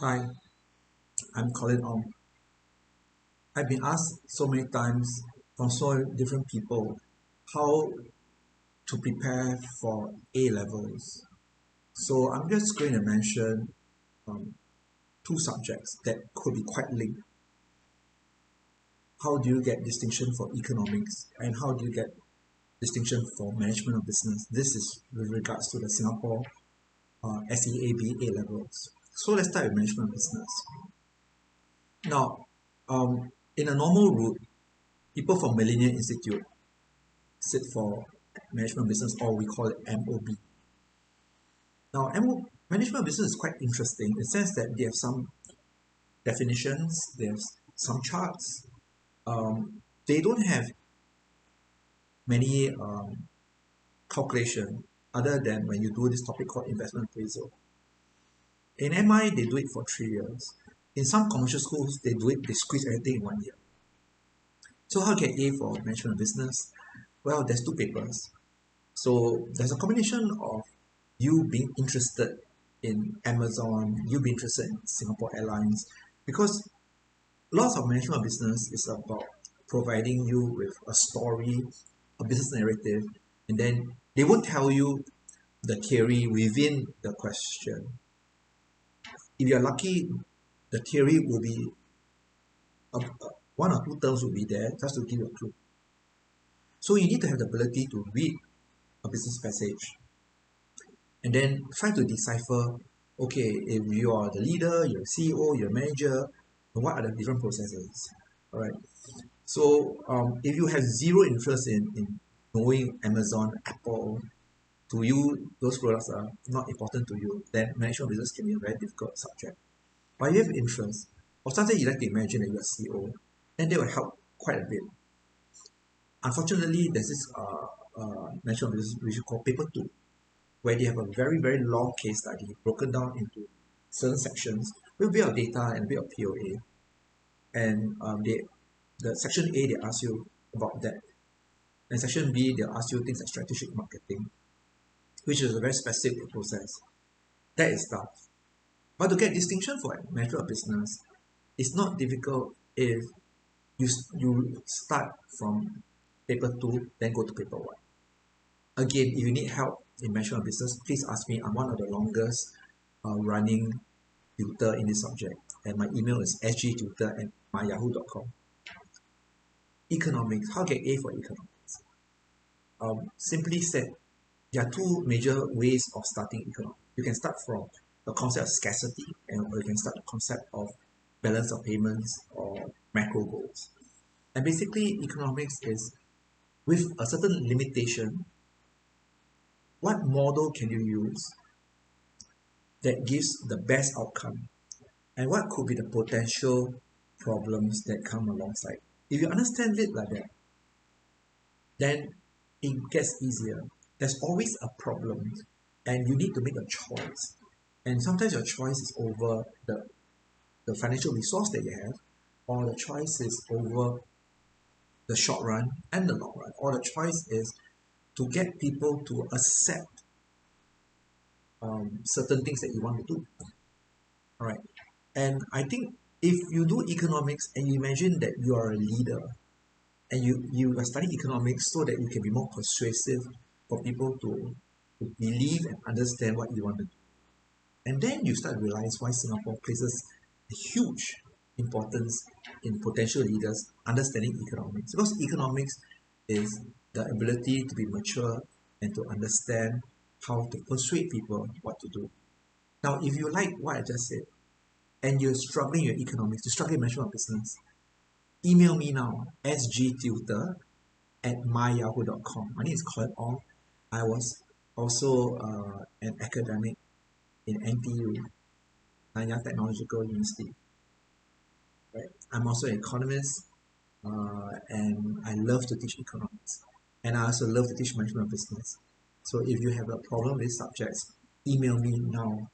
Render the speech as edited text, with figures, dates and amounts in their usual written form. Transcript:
Hi, I'm Colin Ong. I've been asked so many times from so different people how to prepare for A levels. So I'm just going to mention um, two subjects that could be quite linked. How do you get distinction for economics and how do you get distinction for management of business? This is with regards to the Singapore SEAB A levels. So let's start with management of business. Now, in a normal route, people from Millennium Institute sit for management of business, or we call it MOB. Now, management of business is quite interesting in the sense that they have some definitions, they have some charts. They don't have many calculation other than when you do this topic called investment appraisal. In MI, they do it for 3 years. In some commercial schools, they squeeze everything in 1 year. So how get A for management of business? Well, there's two papers. So there's a combination of you being interested in Amazon, you being interested in Singapore Airlines, because lots of management of business is about providing you with a story, a business narrative, and then they won't tell you the theory within the question. If you're lucky, the theory will be one or two terms will be there just to give you a clue. So you need to have the ability to read a business passage and then try to decipher, okay, if you are the leader, you're CEO, you're a manager, what are the different processes? All right. So if you have zero interest in knowing Amazon, Apple, to you, those products are not important to you, then management business can be a very difficult subject. But if you have interest, or something you like to imagine that you're a CEO, then they will help quite a bit. Unfortunately, there's this management business which we call paper 2, where they have a very, very long case study broken down into certain sections with a bit of data and a bit of POA. And the section A, they ask you about that. And section B, they'll ask you things like strategic marketing, which is a very specific process. That is tough. But to get distinction for management of business, it's not difficult if you start from paper 2, then go to paper 1. Again, if you need help in management of business, please ask me. I'm one of the longest running tutor in this subject, and my email is sgtutor@myyahoo.com. Economics, how get A for economics? Simply said, there are two major ways of starting economics. You can start from the concept of scarcity, or you can start the concept of balance of payments or macro goals. And basically, economics is with a certain limitation. What model can you use that gives the best outcome? And what could be the potential problems that come alongside? If you understand it like that, then it gets easier. There's always a problem, and you need to make a choice. And sometimes your choice is over the financial resource that you have, or the choice is over the short run and the long run, or the choice is to get people to accept certain things that you want to do. All right. And I think if you do economics and you imagine that you are a leader and you are studying economics so that you can be more persuasive for people to believe and understand what you want to do. And then you start to realize why Singapore places a huge importance in potential leaders understanding economics. Because economics is the ability to be mature and to understand how to persuade people what to do. Now, if you like what I just said, and you're struggling with economics, you're struggling with management of business, email me now, sgtutor@myyahoo.com. My name is Colin Ong. I was also an academic in NTU, Nanyang Technological University. Right? I'm also an economist, and I love to teach economics. And I also love to teach management of business. So if you have a problem with subjects, email me now